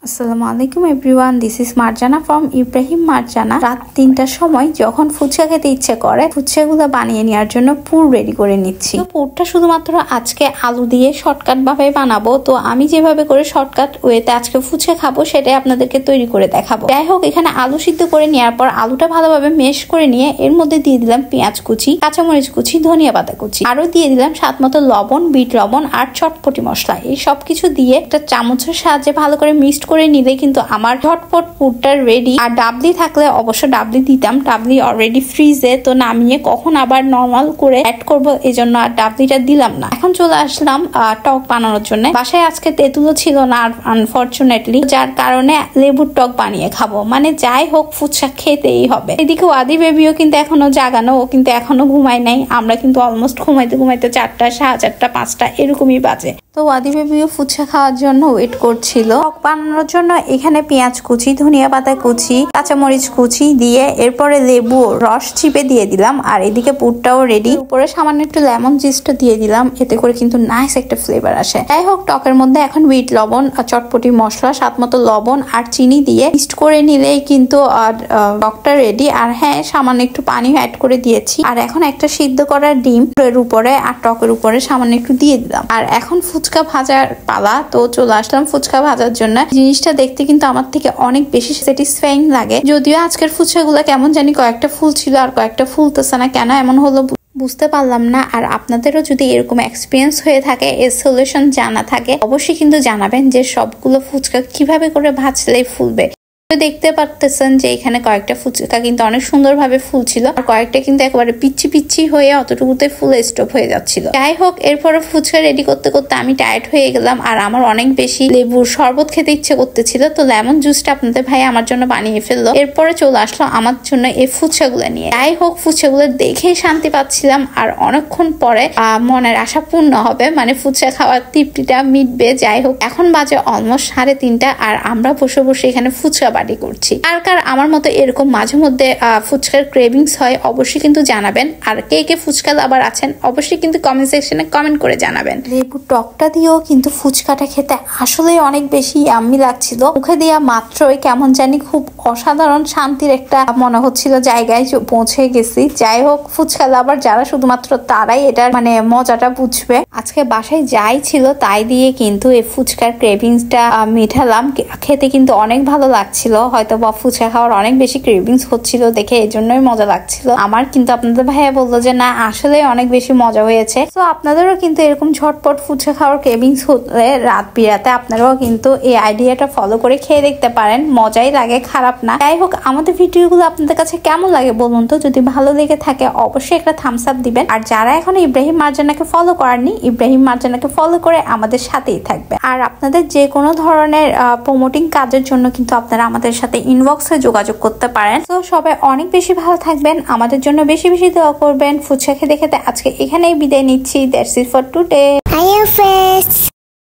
আসসালামু আলাইকুম everyone, this is Marjana from Ibrahim Marjana. রাত ৩টার সময় যখন ফুচকা খেতে ইচ্ছে করে, ফুচকাগুলো বানিয়ে নেওয়ার জন্য পুর রেডি করে নিচ্ছি। তো পুরটা শুধুমাত্র আজকে আলু দিয়ে শর্টকাট ভাবে বানাবো। তো আমি যেভাবে করে শর্টকাট ওয়েতে আজকে ফুচকা খাবো সেটাই আপনাদেরকে তৈরি করে দেখাবো। যাই হোক, এখানে আলু সিদ্ধ করে নেওয়ার পর আলুটা ভালোভাবে মেশ করে নিয়ে এর মধ্যে দিয়ে দিলাম পেঁয়াজ কুচি, কাঁচামরিচ কুচি, ধনিয়া পাতা কুচি, আরো দিয়ে দিলাম স্বাদ মতো লবণ, বিট লবণ আর চটপটি মশলা। এই সবকিছু দিয়ে একটা চামচের সাহায্যে ভালো করে মিক্সড করে নিলে কিন্তু আমার ঝটপট পুরটা রেডি। আর ডাবলি থাকলে অবশ্য ডাবলি দিতাম, ডাবলি অলরেডি ফ্রিজে, তো নামিয়ে কখন আবার নর্মাল করে অ্যাড করবো এই জন্য আর ডাবলিটা দিলাম না। এখন চলে আসলাম টক বানানোর জন্য। বাসায় আজকে তেঁতুলও ছিল না আনফরচুনেটলি, যার কারণে লেবুর টক বানিয়ে খাবো। মানে যাই হোক, ফুচকা খেতেই হবে। এদিকে ওয়াদি বেবিও কিন্তু এখনো জাগানো, ও কিন্তু এখনো ঘুমায় নাই। আমরা কিন্তু অলমোস্ট ঘুমাইতে ঘুমাইতে 4টা, 4:30, 5টা এরকমই বাজে। তো ওয়াদি বেবিও ফুচকা খাওয়ার জন্য ওয়েট করছিল। টক বানানোর জন্য এখানে পেঁয়াজ কুচি, ধনিয়া পাতা কুচি, কাঁচামরিচ কুচি দিয়ে এরপরে লেবু রস চিপে দিয়ে দিলাম। আর এদিকে পুরটাও রেডি। উপরে সামান্য একটু লেমন জিস্টও দিয়ে দিলাম, এতে করে কিন্তু নাইস একটা ফ্লেভার আসে। যাই হোক, টকের মধ্যে এখন বিট লবণ, চটপটি মশলা, স্বাদ মতো লবণ আর চিনি দিয়ে মিক্সড করে নিলেই কিন্তু টকটা রেডি। আর হ্যাঁ, সামান্য একটু পানি অ্যাড করে দিয়েছি। আর এখন একটা সিদ্ধ করা ডিম এর উপরে আর টকের উপরে সামান্য একটু দিয়ে দিলাম। আর এখন ফুচকা ভাজার পালা। তো চলে আসলাম ফুচকা ভাজার জন্য। জিনিসটা দেখতে কিন্তু আমার থেকে অনেক বেশি স্যাটিসফাইং লাগে। যদিও আজকের ফুচকাগুলো কেমন জানি কয়েকটা ফুল ছিল আর কয়েকটা ফুলতেছে না, কেন এমন হলো বুঝতে পারলাম না। আর আপনাদেরও যদি এরকম এক্সপিরিয়েন্স হয়ে থাকে, এর সলিউশন জানা থাকে, অবশ্যই কিন্তু জানাবেন যে সবগুলো ফুচকা কিভাবে করে ভাজলে ফুলবে। দেখতে পারতেছেন যে এখানে কয়েকটা ফুচকা কিন্তু অনেক সুন্দরভাবে ফুলছিল, আর কয়েকটা কিন্তু একেবারে পিচ্ছি পিচ্ছি হয়ে অতটুকুতে ফুল স্টপ হয়ে যাচ্ছিল। যাই হোক, এরপরে ফুচকা রেডি করতে করতে আমি টায়ার্ড হয়ে গেলাম আর আমার অনেক বেশি লেবুর শরবত খেতে ইচ্ছে করতেছিল। তো লেমন জুসটা আপনাদের ভাই আমার জন্য বানিয়ে ফেললো। এরপরে চলে আসলো আমার জন্য এই ফুচকাগুলো নিয়ে। যাই হোক, ফুচকাগুলো দেখে শান্তি পাচ্ছিলাম আর অনেকক্ষণ পরে মনের আশা পূর্ণ হবে, মানে ফুচকা খাওয়ার তৃপ্তিটা মিটবে। যাই হোক, এখন বাজে অলমোস্ট 3:30 আর আমরা বসে বসে এখানে ফুচকা করছি। আর কার আমার মতো এরকম মাঝে মধ্যে ফুচকার ক্রেভিংস হয়, অবশ্যই কিন্তু জানাবেন। আর কে কে ফুচকা আবার আছেন, অবশ্যই কিন্তু কমেন্ট সেকশনে কমেন্ট করে জানাবেন। লেবু টকটা দিয়েও কিন্তু ফুচকাটা খেতে আসলে অনেক বেশি ইয়াম্মি লাগছিল। মুখে দেওয়া মাত্রই কেমন জানি খুব অসাধারণ শান্তির একটা মনে হচ্ছিল জায়গায় পৌঁছে গেছি। যাই হোক, ফুচকা আবার যারা শুধুমাত্র তারাই এটার মানে মজাটা বুঝবে। আজকে বাসায় যাই ছিল তাই দিয়ে কিন্তু এই ফুচকার ক্রেভিংসটা মিঠালাম। খেতে কিন্তু অনেক ভালো লাগছিল। হয়তো বা ফুচকা খাওয়ার অনেক বেশি ক্রেভিংস হচ্ছিল দেখে এই জন্যই মজা লাগছিল আমার। কিন্তু আপনাদের ভাইয়া বললো যে না, আসলে অনেক বেশি মজা হয়েছে। তো আপনাদেরও কিন্তু এরকম ঝটপট ফুচকা খাওয়ার ক্রেভিংস হলে রাত বিরাতে আপনারাও কিন্তু এই আইডিয়াটা ফলো করে খেয়ে দেখতে পারেন। মজাই লাগে, খারাপ না। যাই হোক, আমাদের ভিডিওগুলো আপনাদের কাছে কেমন লাগে বলুন তো। যদি ভালো লেগে থাকে অবশ্যই একটা থামস আপ দিবেন। আর যারা এখন ইব্রাহিম মারজানাকে ফলো করেননি, ইব্রাহিম মারজানাকে ফলো করে আমাদের সাথেই থাকবে। আর আপনাদের যে কোনো ধরনের প্রমোটিং কাজের জন্য কিন্তু আপনারা আমাদের সাথে ইনবক্সে যোগাযোগ করতে পারেন। তো সবাই অনেক বেশি ভালো থাকবেন, আমাদের জন্য বেশি বেশি দোয়া করবেন। ফুচকা খেতে খেতে আজকে এখানেই বিদায় নিচ্ছি। That's it for today.